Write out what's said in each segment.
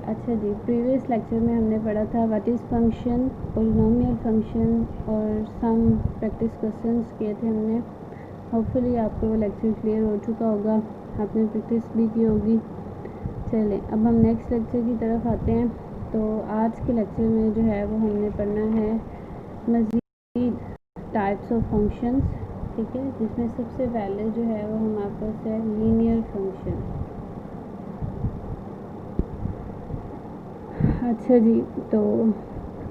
अच्छा जी, previous lecture में हमने पढ़ा था what is function, polynomial function और सम प्रैक्टिस क्वेश्चंस किए थे हमने। होपफुली आपको वो लेक्चर क्लियर हो चुका होगा, आपने प्रैक्टिस भी की होगी। चलें अब हम नेक्स्ट लेक्चर की तरफ आते हैं। तो आज के लेक्चर में जो है वो हमने पढ़ना है मज़ीद टाइप्स ऑफ फंक्शंस, ठीक है, जिसमें सबसे पहले जो है वो हमारे पास है लीनियर फंक्शन। अच्छा जी, तो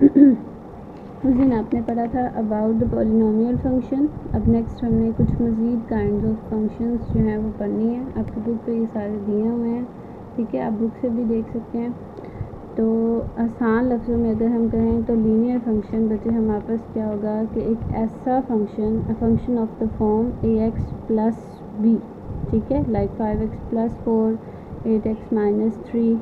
उस दिन आपने पढ़ा था अबाउट द पॉलिनोमियल फंक्शन। अब नेक्स्ट हमने कुछ मज़ीद काइंड ऑफ फंक्शंस जो हैं वो पढ़नी है। आपकी बुक पे ये सारे दिए हुए हैं, ठीक है, आप बुक से भी देख सकते हैं। तो आसान लफ्ज़ों में अगर हम कहें तो लीनियर फंक्शन बच्चे हमारे पास क्या होगा कि एक ऐसा function, a function of the form ax plus b, ठीक है, like 5x plus 4, 8x minus 3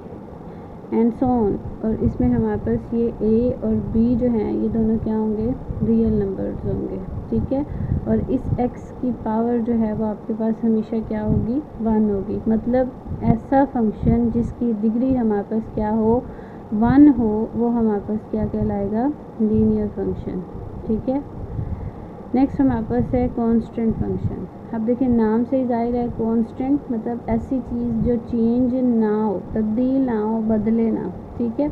and so on. और इसमें हमारे पास ये a और b जो हैं ये दोनों क्या होंगे, रियल नंबर्स होंगे, ठीक है। और इस x की पावर जो है वो आपके पास हमेशा क्या होगी, 1 होगी। मतलब ऐसा फंक्शन जिसकी डिग्री हमारे पास क्या हो, 1 हो, वो हमारे पास क्या कहलाएगा, लीनियर फंक्शन, ठीक है। नेक्स्ट हमारे पास है कांस्टेंट फंक्शन। अब देखिए नाम से ही जाहिर है, कांस्टेंट मतलब ऐसी चीज़ जो चेंज ना हो, तब्दील ना हो, बदले ना, ठीक है।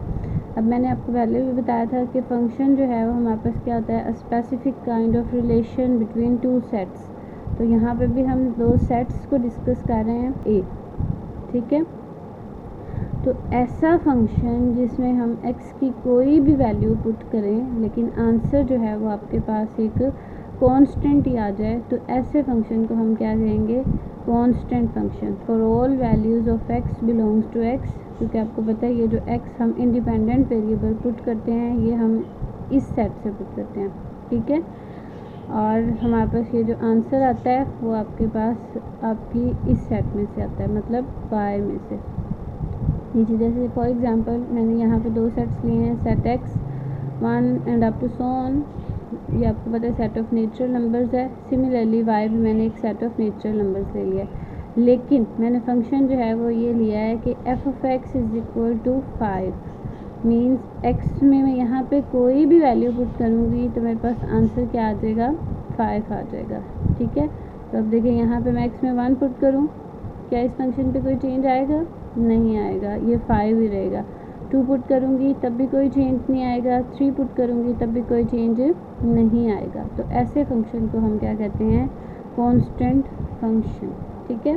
अब मैंने आपको पहले भी बताया था कि फंक्शन जो है वो हमारे पास क्या होता है, a specific kind of relation between two sets. तो यहाँ पे भी हम दो सेट्स को डिस्कस कर रहे हैं, ए, ठीक है। तो ऐसा फंक्शन जिसमें हम x की कोई भी वैल्यू पुट करें लेकिन आंसर जो है वो आपके पास एक कांस्टेंट ही आ जाए, तो ऐसे फंक्शन को हम क्या कहेंगे, constant function. For all values of x belongs to x, क्योंकि आपको पता है ये जो x हम इंडिपेंडेंट वेरिएबल पुट करते हैं ये हम इस सेट से पुट करते हैं, ठीक है। और हमारे पास ये जो आंसर आता है वो आपके पास आपकी इस सेट में से आता है, मतलब y में से। नीचे जैसे फॉर एग्जांपल मैंने यहाँ पे दो सेट्स लिए हैं, set x 1 and up to so on, ये आपको पता है सेट ऑफ नेचुरल नंबर्स है। सिमिलरली y भी मैंने एक सेट ऑफ नेचुरल नंबर्स ले लिया, लेकिन मैंने फंक्शन जो है वो ये लिया है कि f of x is equal to 5। Means x में मैं यहाँ पे कोई भी वैल्यू पुट करूँगी तो मेरे पास आंसर क्या आ जाएगा, 5 आ जाएगा, ठीक है। तो अब देखिए यहाँ पे मैं x में 1 पुट करूँ, क्या इस फंक्शन पे कोई चेंज आएगा, नहीं आएगा, ये 5 ही रहेगा। 2 पुट करूँगी तब भी कोई चेंज नहीं आएगा, 3 पुट करूँगी तब भी कोई चेंज नहीं आएगा। तो ऐसे फंक्शन को हम क्या कहते हैं, कांस्टेंट फंक्शन, ठीक है,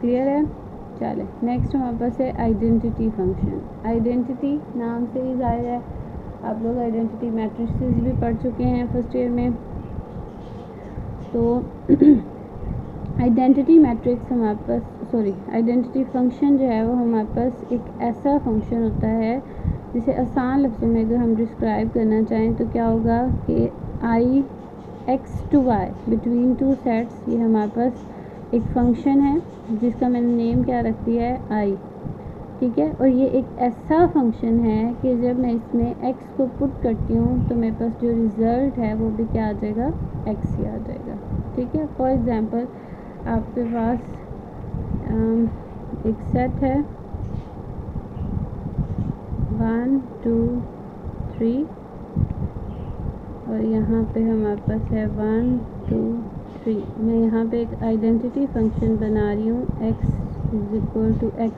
क्लियर है। चले नेक्स्ट हमारे पास है आइडेंटिटी फंक्शन। आइडेंटिटी नाम से ही जाहिर है, आप लोग आइडेंटिटी मैट्रिसेस भी पढ़ चुके हैं फर्स्ट ईयर में। तो आइडेंटिटी मैट्रिक्स हमारे पास, आइडेंटिटी फंक्शन जो है वो हमारे पास एक ऐसा फंक्शन होता है जिसे आसान लफ्ज़ों में अगर हम डिस्क्राइब करना चाहें तो क्या होगा कि I x to y between two sets, ये हमारे पास एक फंक्शन है जिसका मैंने नेम क्या रख दिया है, आई, ठीक है। और ये एक ऐसा फंक्शन है कि जब मैं इसमें x को पुट करती हूँ तो मेरे पास जो रिज़ल्ट है वो भी क्या आ जाएगा, x ही आ जाएगा, ठीक है। फॉर एग्ज़ाम्पल आपके पास एक सेट है 1 2 3 और यहाँ पे हमारे पास है 1 2 3। मैं यहाँ पे एक आइडेंटिटी फंक्शन बना रही हूँ, x is equal to x।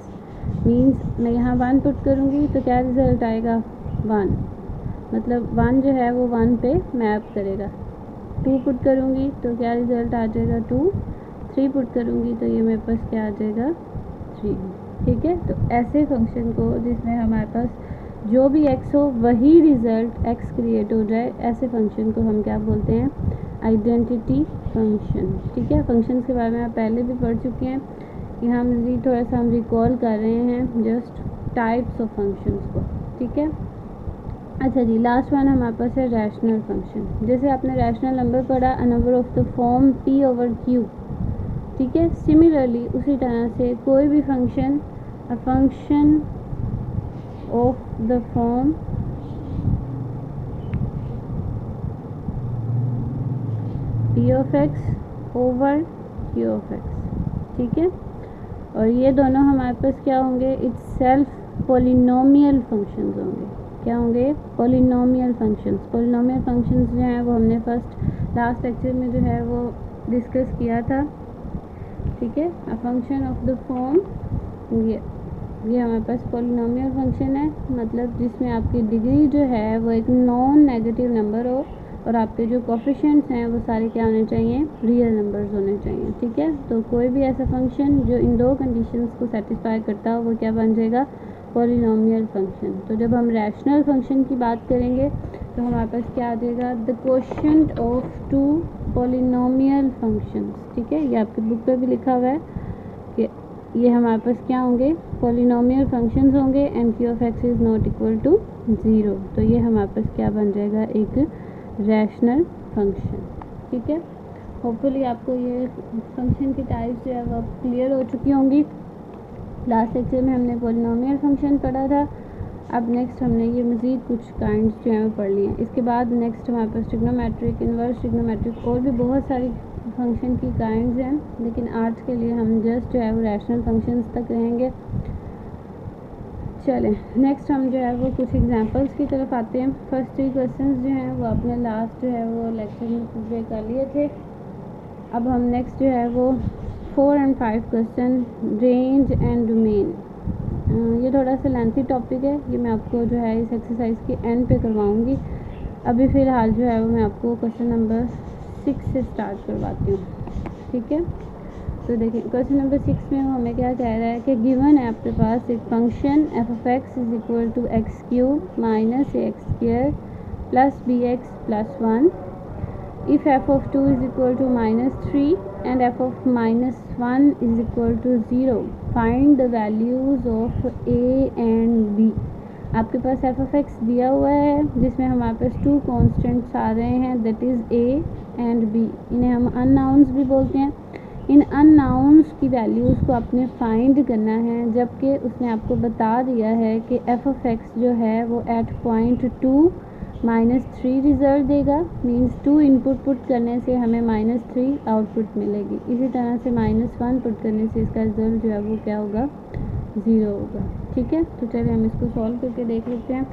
Means मैं यहाँ 1 पुट करूँगी तो क्या रिज़ल्ट आएगा, 1, मतलब 1 जो है वो 1 पे मैप करेगा। 2 पुट करूँगी तो क्या रिज़ल्ट आ जाएगा, 2। 3 पुट करूँगी तो ये मेरे पास क्या आ जाएगा, 3, ठीक है। तो ऐसे फंक्शन को जिसमें हमारे पास जो भी x हो वही रिज़ल्ट x क्रिएट हो जाए, ऐसे फंक्शन को हम क्या बोलते हैं, आइडेंटिटी फंक्शन, ठीक है। फंक्शंस के बारे में आप पहले भी पढ़ चुके हैं, यहाँ मज़ीद थोड़ा सा हम रिकॉल कर रहे हैं जस्ट टाइप्स ऑफ फंक्शंस को, ठीक है। अच्छा जी, लास्ट वन हमारे पास है रैशनल फंक्शन। जैसे आपने रैशनल नंबर पढ़ा, a number of the form p over q, ठीक है। सिमिलरली उसी तरह से कोई भी function, a function of the form p of x over q of x, ठीक है। और ये दोनों हमारे पास क्या होंगे, इट्स सेल्फ पॉलिनोमियल फंक्शंस होंगे। क्या होंगे? Polynomial functions. पॉलिनोमियल फंक्शंस जो हैं वो हमने लास्ट लेक्चर में जो है वो डिस्कस किया था, ठीक है। A function of the form, ये हमारे पास पॉलिनोमियल फंक्शन है, मतलब जिसमें आपकी डिग्री जो है वो एक नॉन नेगेटिव नंबर हो और आपके जो कोफिशिएंट्स हैं वो सारे क्या होने चाहिए? रियल नंबर्स होने चाहिए, ठीक है। तो कोई भी ऐसा फंक्शन जो इन दो कंडीशंस को सेटिस्फाई करता हो वो क्या बन जाएगा? Polynomial function. तो जब हम रैशनल फंक्शन की बात करेंगे तो हमारे पास क्या आ जाएगा? The quotient of two polynomial functions, ठीक है। ये आपकी बुक पे भी लिखा हुआ है कि ये हमारे पास क्या होंगे? पॉलिनोमियल फंक्शंस होंगे and Q of x is not equal to 0। तो ये हमारे पास क्या बन जाएगा? एक रैशनल फंक्शन, ठीक है। होपफुली आपको ये फंक्शन की टाइप्स जो है वो क्लियर हो चुकी होंगी। लास्ट लेक्चर में हमने पॉलिनोमियल फंक्शन पढ़ा था। अब नेक्स्ट हमने ये मज़ीद कुछ काइंड्स जो हैं वो पढ़ लिए हैं। इसके बाद नेक्स्ट हमारे पास ट्रिग्नोमेट्रिक, इन्वर्स ट्रिग्नोमेट्रिक और भी बहुत सारी फंक्शन की काइंड्स हैं, लेकिन आज के लिए हम जस्ट जो है वो रैशनल फंक्शंस तक रहेंगे। चलें नेक्स्ट हम जो है वो कुछ एग्जांपल्स की तरफ आते हैं। फर्स्ट 3 क्वेश्चंस जो हैं वो अपने लास्ट जो है वो लेक्चर में पूरे कर लिए थे। अब हम नेक्स्ट जो है वो 4 और 5 क्वेश्चन, रेंज एंड डोमेन। ये थोड़ा सा लेंथी टॉपिक है, ये मैं आपको जो है इस एक्सरसाइज के एंड पे करवाऊँगी। अभी फ़िलहाल जो है वो मैं आपको क्वेश्चन नंबर 6 से स्टार्ट करवाती हूँ, ठीक है। तो देखिए क्वेश्चन नंबर 6 में हमें क्या कह रहा है कि गिवन है आपके पास एक function F of x is equal to X cube minus A x square plus B x plus 1 if f of 2 is equal to -3 and f of -1 is equal to 0, find the values of a and b। आपके पास f of x दिया हुआ है जिसमें हमारे पास 2 constants आ रहे हैं, that is a and b। इन्हें हम अननाउन्स भी बोलते हैं। इन अननाउन्स की वैल्यूज़ को आपने फाइंड करना है, जबकि उसने आपको बता दिया है कि f of x जो है वो एट पॉइंट 2 -3 रिज़ल्ट देगा। मीन्स 2 इनपुट पुट करने से हमें -3 आउटपुट मिलेगी। इसी तरह से -1 पुट करने से इसका रिज़ल्ट जो है वो क्या होगा? 0 होगा, ठीक है। तो चलिए हम इसको सॉल्व करके देख लेते हैं।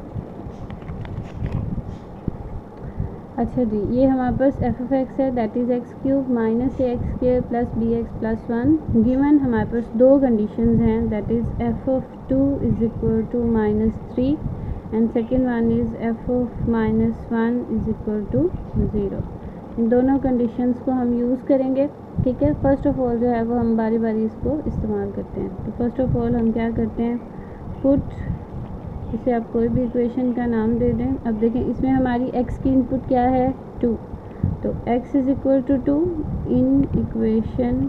अच्छा जी, ये हमारे पास एफ ऑफ एक्स है, that is x cube minus A x square plus B x plus 1। Given हमारे पास 2 कंडीशंस हैं, that is f of 2 is equal to -3 and second one is f of -1 is equal to 0। इन दोनों conditions को हम use करेंगे, ठीक है। फर्स्ट ऑफ ऑल जो है वो हम बारी बारी इसको इस्तेमाल करते हैं। तो फर्स्ट ऑफ ऑल हम क्या करते हैं? पुट, इसे आप कोई भी इक्वेशन का नाम दे दें। अब देखें इसमें हमारी x की इनपुट क्या है? 2। तो x is equal to 2 in equation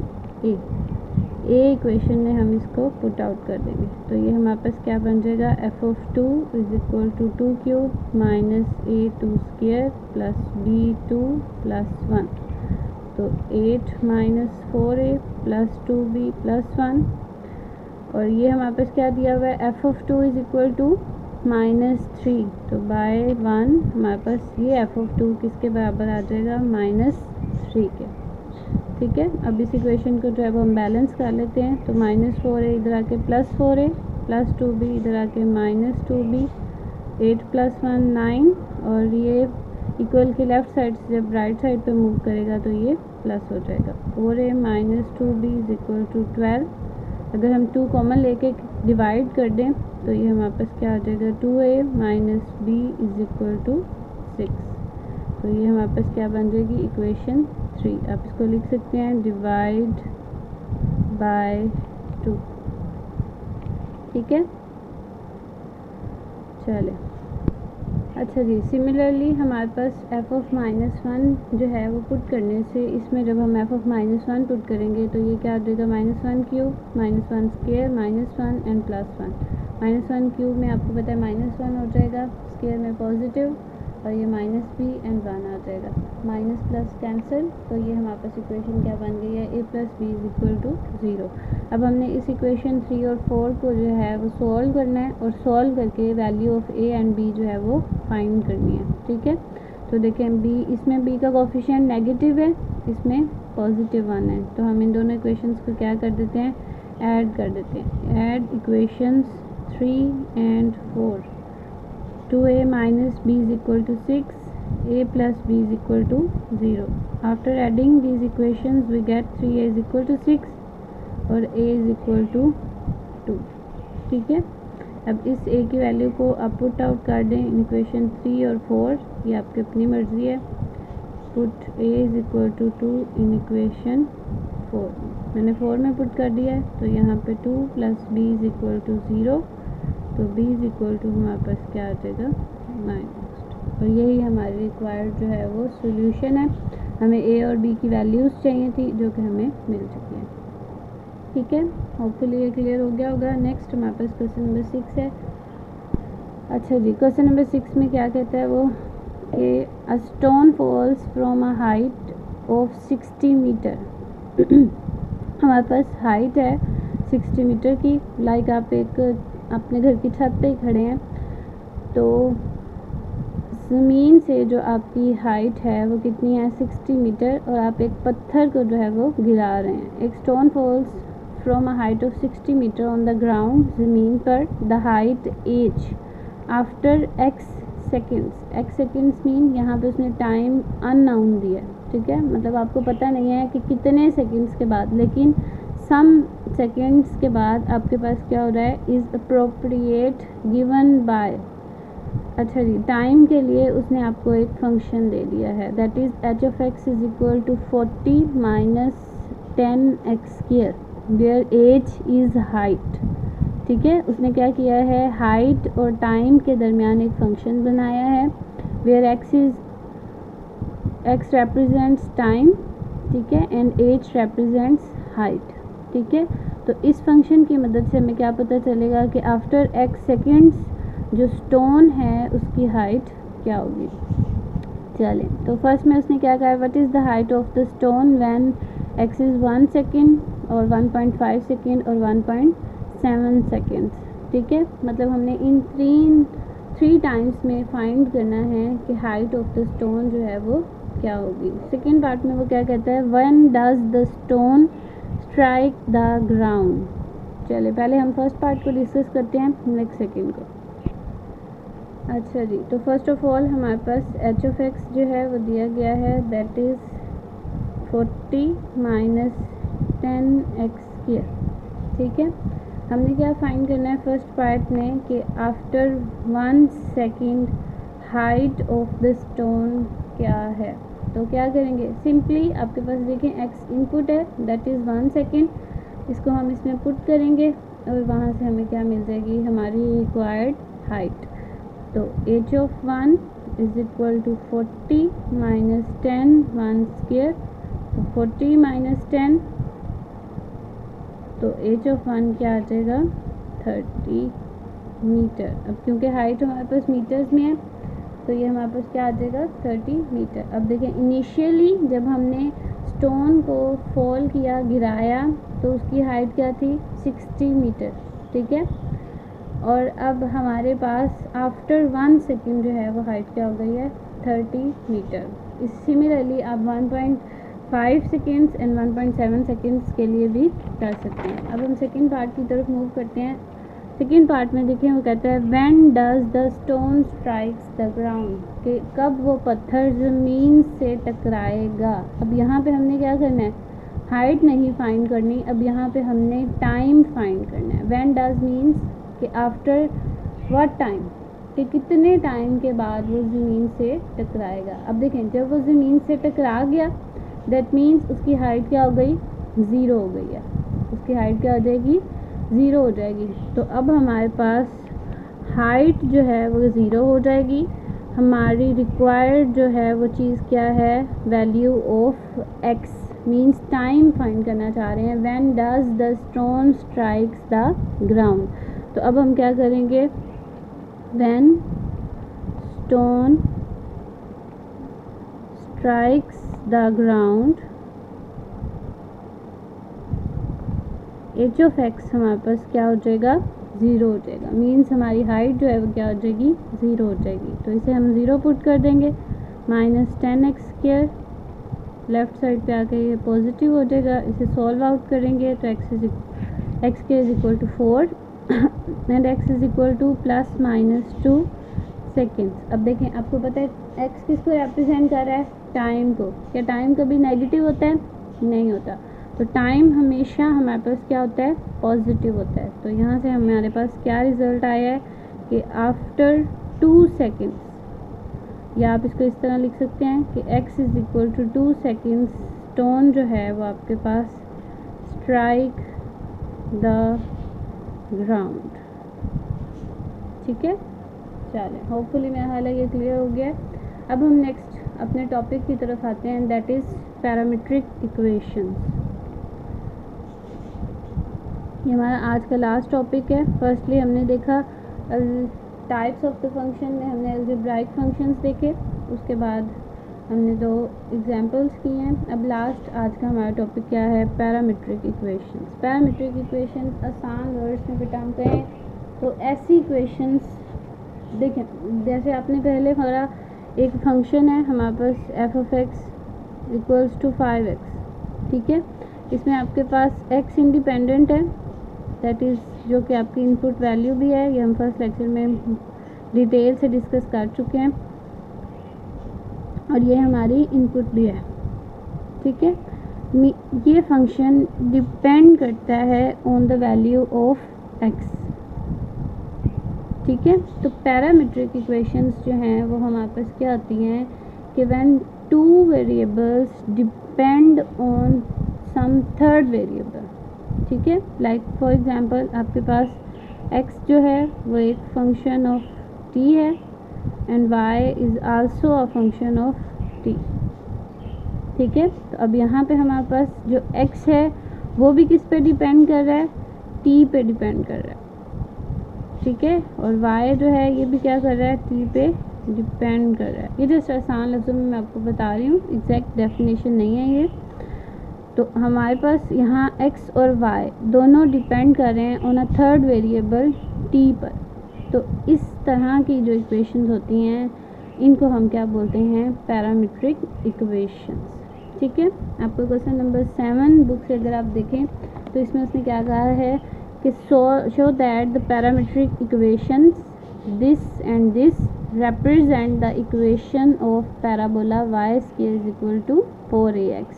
a equation में हम इसको पुट आउट कर देंगे। तो ये हमारे पास क्या बन जाएगा? F of 2 is equal to 2 cube minus a2 square plus b2 plus 1। तो 8 minus 4a plus 2b plus 1। और ये हमारे पास क्या दिया हुआ है? F of 2 is equal to -3। तो बाय 1 हमारे पास ये एफ ऑफ 2 किसके बराबर आ जाएगा? -3 के, ठीक है। अब इस इक्वेशन को जो है वो हम बैलेंस कर लेते हैं। तो -4a इधर आके +4a प्लस 2b इधर आके -2b, 8 प्लस 1 9, और ये इक्वल के लेफ़्ट साइड से जब राइट साइड पे मूव करेगा तो ये प्लस हो जाएगा। 4a minus 2b is equal to 12। अगर हम 2 कॉमन लेके डिवाइड कर दें तो ये हमारे पास क्या आ जाएगा? 2a minus b is equal to 6। तो ये हमारे पास क्या बन जाएगी? इक्वेशन 3। आप इसको लिख सकते हैं डिवाइड बाय 2, ठीक है। चले अच्छा जी, सिमिलरली हमारे पास f ऑफ -1 जो है वो पुट करने से, इसमें जब हम f ऑफ -1 पुट करेंगे तो ये क्या आ जाएगा? -1 cube -1 square -1 and plus 1। -1 cube में आपको पता है -1 हो जाएगा, स्क्वायर में पॉजिटिव, और ये -b एंड 1 आ जाएगा। माइनस प्लस कैंसिल, तो ये हमारे पास इक्वेशन क्या बन गई है? a plus b is equal to 0। अब हमने इस इक्वेशन 3 और 4 को जो है वो सॉल्व करना है, और सॉल्व करके value of a and b जो है वो फाइंड करनी है, ठीक है। तो देखें b, इसमें b का कोफिशिएंट नेगेटिव है, इसमें पॉजिटिव 1 है। तो हम इन दोनों इक्वेशंस को क्या कर देते हैं? ऐड कर देते हैं। Add equations 3 and 4. 2a minus b is equal to 6, a plus b is equal to 0. After adding these equations we get 3a is equal to 6 और a is equal to 2. ठीक है, अब इस a की value को आप put out कर दें इन इक्वेशन 3 और 4, ये आपकी अपनी मर्ज़ी है. Put a is equal to 2 in equation 4. मैंने 4 में पुट कर दिया है, तो यहाँ पे 2 plus b is equal to 0, तो b इज़ इक्वल टू हमारे पास क्या आ जाएगा माइनस. और यही हमारी रिक्वायर्ड जो है वो सोल्यूशन है. हमें a और b की वैल्यूज़ चाहिए थी जो कि हमें मिल चुकी है. ठीक है, होपफुली ये क्लियर हो गया होगा. नेक्स्ट हमारे पास क्वेश्चन नंबर 6 है. अच्छा जी, क्वेश्चन नंबर 6 में क्या कहता है वो कि a stone falls from a height of 60 metre. हमारे पास हाइट है 60 मीटर की. लाइक आप एक अपने घर की छत पे ही खड़े हैं, तो ज़मीन से जो आपकी हाइट है वो कितनी है 60 मीटर, और आप एक पत्थर को जो है वो गिरा रहे हैं. एक stone falls from a height of 60 metre on the ground, ज़मीन पर. The height h after x seconds mean यहाँ पे उसने टाइम अननाउन दिया है. ठीक है, मतलब आपको पता नहीं है कि कितने सेकेंड्स के बाद, लेकिन सम सेकेंड्स के बाद आपके पास क्या हो रहा है इज़ अप्रोप्रिएट गिवन बाय. अच्छा जी, टाइम के लिए उसने आपको एक फंक्शन दे दिया है, that is h of x is equal to 40 minus 10x square where h is height. ठीक है, उसने क्या किया है, हाइट और टाइम के दरमियान एक फंक्शन बनाया है वेयर एक्स रेप्रेजेंट्स टाइम. ठीक है, एंड एज रेप्रेजेंट्स हाइट. ठीक है, तो इस फंक्शन की मदद से हमें क्या पता चलेगा कि आफ्टर x सेकेंड्स जो स्टोन है उसकी हाइट क्या होगी. चलें, तो फर्स्ट में उसने क्या कहा, what is the height of the stone when x is 1 second और 1.5 सेकेंड और 1.7 सेकेंड्स. ठीक है, मतलब हमने इन थ्री टाइम्स में फाइंड करना है कि हाइट ऑफ द स्टोन जो है वो क्या होगी. सेकेंड पार्ट में वो क्या कहता है, when does the stone strike the ground. चलिए पहले हम फर्स्ट पार्ट को डिस्कस करते हैं, नेक्स्ट सेकेंड को. अच्छा जी, तो फर्स्ट ऑफ ऑल हमारे पास एच ऑफ एक्स जो है वो दिया गया है, that is 40 minus 10x square. ठीक है, हमने क्या फाइंड करना है फर्स्ट पार्ट में कि after 1 second height of the stone क्या है. तो क्या करेंगे, सिंपली आपके पास देखें x इनपुट है, दैट इज़ 1 सेकेंड. इसको हम इसमें पुट करेंगे और वहाँ से हमें क्या मिल जाएगी, हमारी रिक्वायर्ड हाइट. तो h of 1 is equal to 40 minus 10 1 square. तो 40 माइनस 10, तो h ऑफ 1 क्या आ जाएगा 30 मीटर. अब क्योंकि हाइट हमारे पास मीटर्स में है, तो ये हमारे पास क्या आ जाएगा 30 मीटर. अब देखें, इनिशियली जब हमने स्टोन को फॉल किया, गिराया, तो उसकी हाइट क्या थी 60 मीटर. ठीक है, और अब हमारे पास आफ्टर 1 सेकेंड जो है वो हाइट क्या हो गई है 30 मीटर. इस सिमिलरली आप 1.5 सेकेंड्स एंड 1.7 सेकेंड्स के लिए भी कर सकते हैं. अब हम सेकेंड पार्ट की तरफ मूव करते हैं. सेकेंड पार्ट में देखिए वो कहता है when does the stone strikes the ground, कि कब वो पत्थर ज़मीन से टकराएगा. अब यहाँ पे हमने क्या करना है, हाइट नहीं फाइंड करनी, अब यहाँ पे हमने टाइम फाइंड करना है. व्हेन डज मीन्स कि आफ्टर व्हाट टाइम, कि कितने टाइम के बाद वो ज़मीन से टकराएगा. अब देखें, जब वो ज़मीन से टकरा गया, दैट मीन्स उसकी हाइट क्या हो गई 0 हो गई है. उसकी हाइट क्या हो जाएगी 0 हो जाएगी. तो अब हमारे पास हाइट जो है वो 0 हो जाएगी. हमारी रिक्वायर्ड जो है वो चीज़ क्या है, value of x means time find करना चाह रहे हैं. When does the stone strikes the ground. तो अब हम क्या करेंगे, when stone strikes the ground, H of x हमारे पास क्या हो जाएगा 0 हो जाएगा. मीन्स हमारी हाइट जो है वो क्या हो जाएगी 0 हो जाएगी. तो इसे हम 0 पुट कर देंगे. Minus 10x square left side पे आके ये पॉजिटिव हो जाएगा. इसे सॉल्व आउट करेंगे तो x square is equal to 4. And x is equal to ±2 seconds. अब देखें, आपको पता है x किसको रिप्रेजेंट कर रहा है? टाइम को। क्या टाइम कभी नेगेटिव होता है? नहीं होता। तो टाइम हमेशा हमारे पास क्या होता है? पॉजिटिव होता है। तो यहाँ से हमारे पास क्या रिज़ल्ट आया है कि आफ्टर 2 सेकेंड्स, या आप इसको इस तरह लिख सकते हैं कि x is equal to 2 seconds, stone जो है वो आपके पास स्ट्राइक द ग्राउंड। ठीक है, चलें, होपफुली मेरा हाल ये क्लियर हो गया। अब हम नेक्स्ट अपने टॉपिक की तरफ आते हैं, दैट इज़ पैरामीट्रिक इक्वेशंस। ये हमारा आज का लास्ट टॉपिक है। फर्स्टली हमने देखा टाइप्स ऑफ द फंक्शन में हमने अलजेब्राइक फंक्शंस देखे, उसके बाद हमने 2 एग्जांपल्स किए हैं। अब लास्ट आज का हमारा टॉपिक क्या है? Parametric equations. पैरामीट्रिक इक्वेशंस आसान वर्ड्स में बेटा हम कहें तो ऐसी इक्वेशंस, देखें जैसे आपने पहले हमारा एक फंक्शन है हमारे पास f(x) इक्वल्स टू 5x, ठीक है। इसमें आपके पास x इंडिपेंडेंट है, दैट इज़ जो कि आपकी इनपुट वैल्यू भी है। ये हम फर्स्ट लेक्चर में डिटेल से डिस्कस कर चुके हैं, और ये हमारी इनपुट भी है, ठीक है। ये फंक्शन डिपेंड करता है on the value of x, ठीक है। तो पैरामीट्रिक इक्वेशंस जो हैं वो हमारे पास क्या होती हैं कि when 2 variables depend on some third variable, ठीक है। लाइक फॉर एग्जांपल आपके पास x जो है वो एक फंक्शन ऑफ t है and y is also a function of t, ठीक है। तो अब यहाँ पे हमारे पास जो x है वो भी किस पे डिपेंड कर रहा है? t पे डिपेंड कर रहा है, ठीक है। और y जो है ये भी क्या कर रहा है? t पे डिपेंड कर रहा है। ये जस्ट आसान लफ्ज़ों में मैं आपको बता रही हूँ, एग्जैक्ट डेफिनेशन नहीं है ये। तो हमारे पास यहाँ x और y दोनों डिपेंड कर रहे हैं on a third variable t पर। तो इस तरह की जो इक्वेशंस होती हैं इनको हम क्या बोलते हैं? पैरामीट्रिक इक्वेशंस, ठीक है। आपको क्वेश्चन नंबर 7 बुक से अगर आप देखें तो इसमें उसने क्या कहा है कि show that the parametric equations this and this represent the equation of parabola y square is equal to 4ax।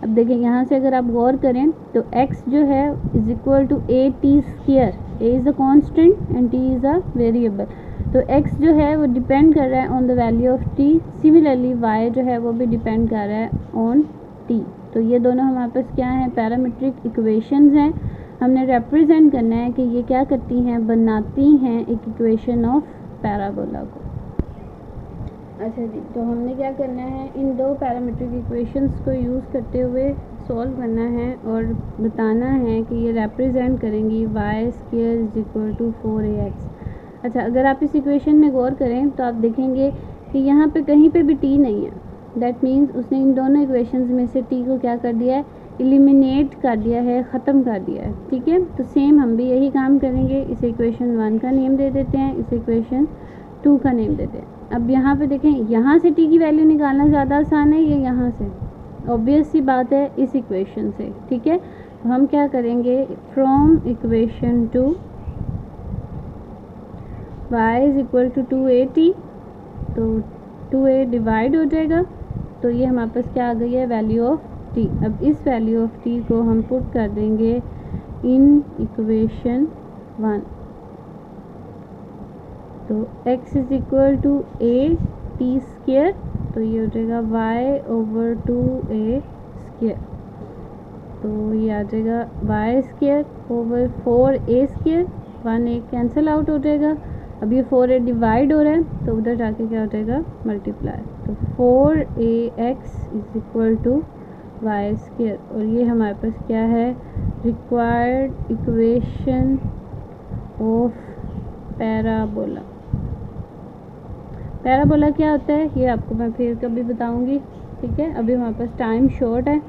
अब देखिए यहाँ से अगर आप गौर करें तो x जो है is equal to a t square, a is a constant and t is a variable. तो x जो है वो डिपेंड कर रहा है on the value of t, similarly y जो है वो भी डिपेंड कर रहा है ऑन t। तो ये दोनों हमारे पास क्या हैं? पैरामीट्रिक इक्वेशंस हैं। हमने रिप्रेजेंट करना है कि ये क्या करती हैं? बनाती हैं एक इक्वेशन ऑफ पैराबोला को। अच्छा जी, तो हमने क्या करना है? इन 2 पैरामीट्रिक इक्वेशंस को यूज़ करते हुए सॉल्व करना है और बताना है कि ये रिप्रेजेंट करेंगी y square is equal to 4ax। अच्छा, अगर आप इस इक्वेशन में गौर करें तो आप देखेंगे कि यहाँ पे कहीं पे भी t नहीं है। दैट मीन्स उसने इन दोनों इक्वेशंस में से t को क्या कर दिया है? एलिमिनेट कर दिया है, ख़त्म कर दिया है, ठीक है। तो सेम हम भी यही काम करेंगे। इस इक्वेशन 1 का नेम दे देते हैं, इस इक्वेशन 2 का नेम देते हैं। अब यहाँ पे देखें, यहाँ से t की वैल्यू निकालना ज़्यादा आसान है या यहाँ से? ऑब्वियस सी बात है, इस इक्वेशन से, ठीक है। तो हम क्या करेंगे? From equation 2 y is equal to 2at, तो 2a डिवाइड हो जाएगा, तो ये हमारे पास क्या आ गई है? Value of t। अब इस वैल्यू ऑफ t को हम पुट कर देंगे इन इक्वेशन 1। तो x is equal to a t square, तो ये हो जाएगा y ओवर 2a स्क्वायर, तो ये आ जाएगा y square over 4a square, 1a cancel out हो जाएगा। अब ये 4a डिवाइड हो रहा है तो उधर जाके क्या हो जाएगा? मल्टीप्लाई। तो 4ax is equal to y square, और ये हमारे पास क्या है? Required equation of parabola. Parabola क्या होता है ये आपको मैं फिर कभी बताऊंगी, ठीक है। अभी हमारे पास टाइम शॉर्ट है।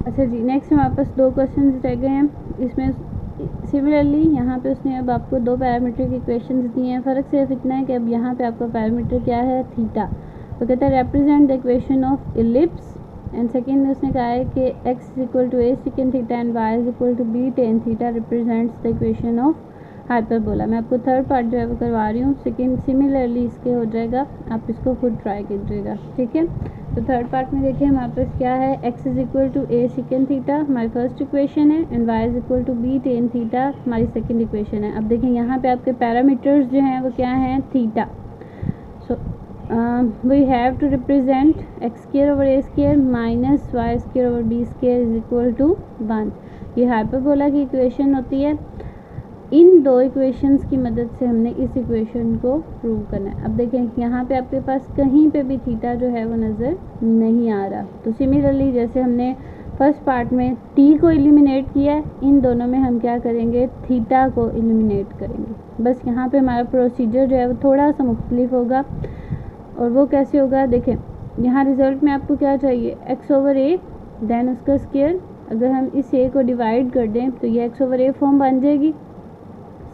अच्छा जी, नेक्स्ट हमारे पास 2 क्वेश्चन रह गए हैं। इसमें सिमिलरली यहाँ पे उसने अब आपको 2 पैरामीट्रिक इक्वेशंस दिए हैं। फ़र्क सिर्फ इतना है कि अब यहाँ पे आपका पैरामीटर क्या है? थीटा। तो कहता है represent the equation of ellipse, and second में उसने कहा है कि x is equal to a second theta and y is equal to b tan theta represents the equation of hyperbola. मैं आपको थर्ड पार्ट जो है वो करवा रही हूँ, सेकेंड सिमिलरली इसके हो जाएगा, आप इसको खुद ट्राई कीजिएगा, ठीक है। तो थर्ड पार्ट में देखिए हमारे पास क्या है, x is equal to a second theta हमारी फर्स्ट इक्वेशन है, and y is equal to b tan theta हमारी सेकेंड इक्वेशन है। अब देखिए यहाँ पे आपके पैरामीटर्स जो हैं वो क्या हैं, theta. So we have to represent x square over a square minus y square over b square is equal to 1। ये हाइपरबोला की इक्वेशन होती है। इन दो इक्वेशंस की मदद से हमने इस इक्वेशन को प्रूव करना है। अब देखें यहाँ पे आपके पास कहीं पे भी थीटा जो है वो नज़र नहीं आ रहा। तो सिमिलरली जैसे हमने फर्स्ट पार्ट में t को एलिमिनेट किया है, इन दोनों में हम क्या करेंगे, थीटा को एलिमिनेट करेंगे। बस यहाँ पे हमारा प्रोसीजर जो है वो थोड़ा सा मुख्तलिफ होगा। और वो कैसे होगा, देखें यहाँ रिज़ल्ट में आपको क्या चाहिए, x ओवर a देन उसका स्क्वायर। अगर हम इस a को डिवाइड कर दें तो ये x ओवर a फॉर्म बन जाएगी।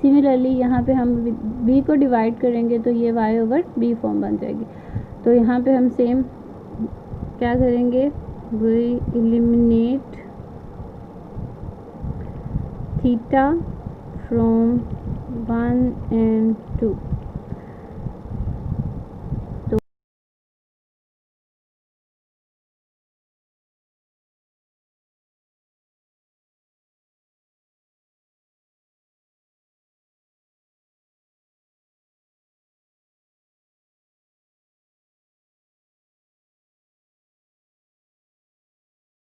सिमिलरली यहाँ पे हम b को डिवाइड करेंगे तो ये y ओवर b फॉर्म बन जाएगी। तो यहाँ पे हम सेम क्या करेंगे, we eliminate theta from 1 and 2।